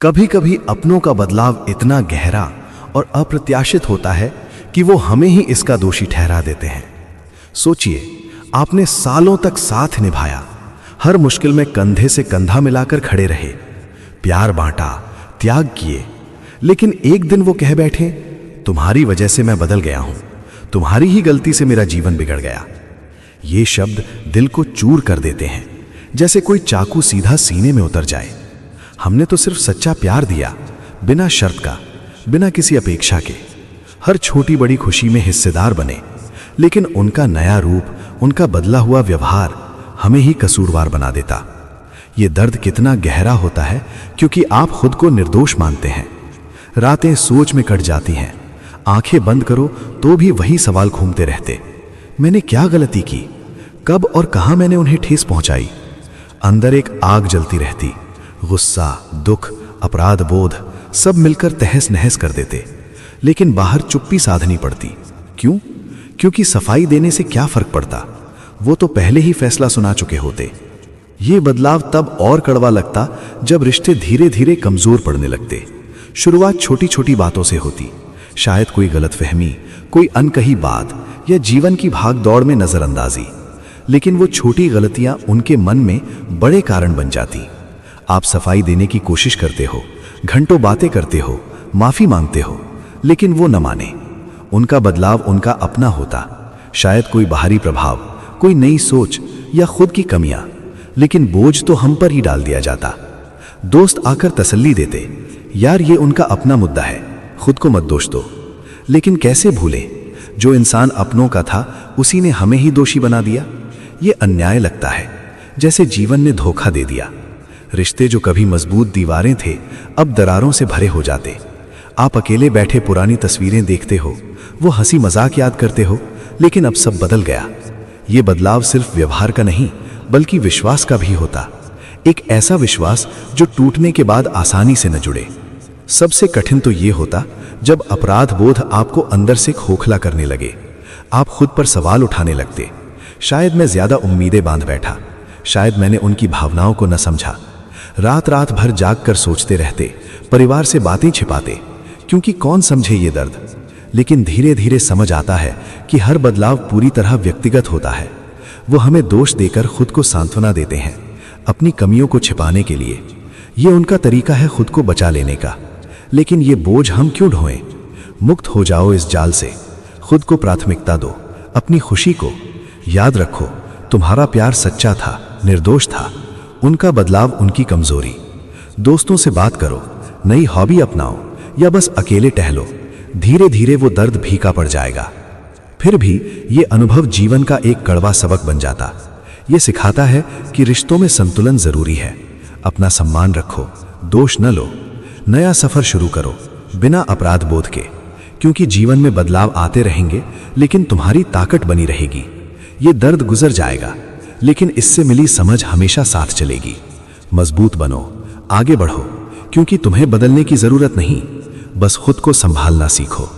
कभी कभी अपनों का बदलाव इतना गहरा और अप्रत्याशित होता है कि वो हमें ही इसका दोषी ठहरा देते हैं। सोचिए, आपने सालों तक साथ निभाया, हर मुश्किल में कंधे से कंधा मिलाकर खड़े रहे, प्यार बांटा, त्याग किए, लेकिन एक दिन वो कह बैठे, तुम्हारी वजह से मैं बदल गया हूं, तुम्हारी ही गलती से मेरा जीवन बिगड़ गया। ये शब्द दिल को चूर कर देते हैं, जैसे कोई चाकू सीधा सीने में उतर जाए। हमने तो सिर्फ सच्चा प्यार दिया, बिना शर्त का, बिना किसी अपेक्षा के, हर छोटी बड़ी खुशी में हिस्सेदार बने, लेकिन उनका नया रूप, उनका बदला हुआ व्यवहार हमें ही कसूरवार बना देता। ये दर्द कितना गहरा होता है क्योंकि आप खुद को निर्दोष मानते हैं। रातें सोच में कट जाती हैं, आंखें बंद करो तो भी वही सवाल घूमते रहते, मैंने क्या गलती की, कब और कहां मैंने उन्हें ठेस पहुंचाई। अंदर एक आग जलती रहती, गुस्सा, दुख, अपराध बोध सब मिलकर तहस नहस कर देते, लेकिन बाहर चुप्पी साधनी पड़ती। क्यों? क्योंकि सफाई देने से क्या फर्क पड़ता, वो तो पहले ही फैसला सुना चुके होते। ये बदलाव तब और कड़वा लगता जब रिश्ते धीरे धीरे कमजोर पड़ने लगते। शुरुआत छोटी छोटी बातों से होती, शायद कोई गलतफहमी, कोई अनकही बात या जीवन की भाग दौड़ में नजरअंदाजी, लेकिन वो छोटी गलतियां उनके मन में बड़े कारण बन जाती। आप सफाई देने की कोशिश करते हो, घंटों बातें करते हो, माफी मांगते हो, लेकिन वो न माने। उनका बदलाव उनका अपना होता, शायद कोई बाहरी प्रभाव, कोई नई सोच या खुद की कमियां, लेकिन बोझ तो हम पर ही डाल दिया जाता। दोस्त आकर तसल्ली देते, यार ये उनका अपना मुद्दा है, खुद को मत दोष दो। लेकिन कैसे भूलें, जो इंसान अपनों का था उसी ने हमें ही दोषी बना दिया। ये अन्याय लगता है, जैसे जीवन ने धोखा दे दिया। रिश्ते जो कभी मजबूत दीवारें थे अब दरारों से भरे हो जाते। आप अकेले बैठे पुरानी तस्वीरें देखते हो, वो हंसी मजाक याद करते हो, लेकिन अब सब बदल गया। ये बदलाव सिर्फ व्यवहार का नहीं बल्कि विश्वास का भी होता, एक ऐसा विश्वास जो टूटने के बाद आसानी से न जुड़े। सबसे कठिन तो ये होता जब अपराध बोध आपको अंदर से खोखला करने लगे। आप खुद पर सवाल उठाने लगते, शायद मैं ज्यादा उम्मीदें बांध बैठा, शायद मैंने उनकी भावनाओं को न समझा। रात रात भर जाग कर सोचते रहते, परिवार से बातें छिपाते, क्योंकि कौन समझे ये दर्द। लेकिन धीरे धीरे समझ आता है कि हर बदलाव पूरी तरह व्यक्तिगत होता है। वो हमें दोष देकर खुद को सांत्वना देते हैं, अपनी कमियों को छिपाने के लिए। ये उनका तरीका है खुद को बचा लेने का, लेकिन ये बोझ हम क्यों ढोएं? मुक्त हो जाओ इस जाल से, खुद को प्राथमिकता दो, अपनी खुशी को। याद रखो, तुम्हारा प्यार सच्चा था, निर्दोष था, उनका बदलाव उनकी कमजोरी। दोस्तों से बात करो, नई हॉबी अपनाओ या बस अकेले टहलो, धीरे धीरे वो दर्द फीका पड़ जाएगा। फिर भी ये अनुभव जीवन का एक कड़वा सबक बन जाता। ये सिखाता है कि रिश्तों में संतुलन जरूरी है। अपना सम्मान रखो, दोष न लो, नया सफर शुरू करो बिना अपराध बोध के, क्योंकि जीवन में बदलाव आते रहेंगे लेकिन तुम्हारी ताकत बनी रहेगी। ये दर्द गुजर जाएगा, लेकिन इससे मिली समझ हमेशा साथ चलेगी। मजबूत बनो, आगे बढ़ो, क्योंकि तुम्हें बदलने की जरूरत नहीं, बस खुद को संभालना सीखो।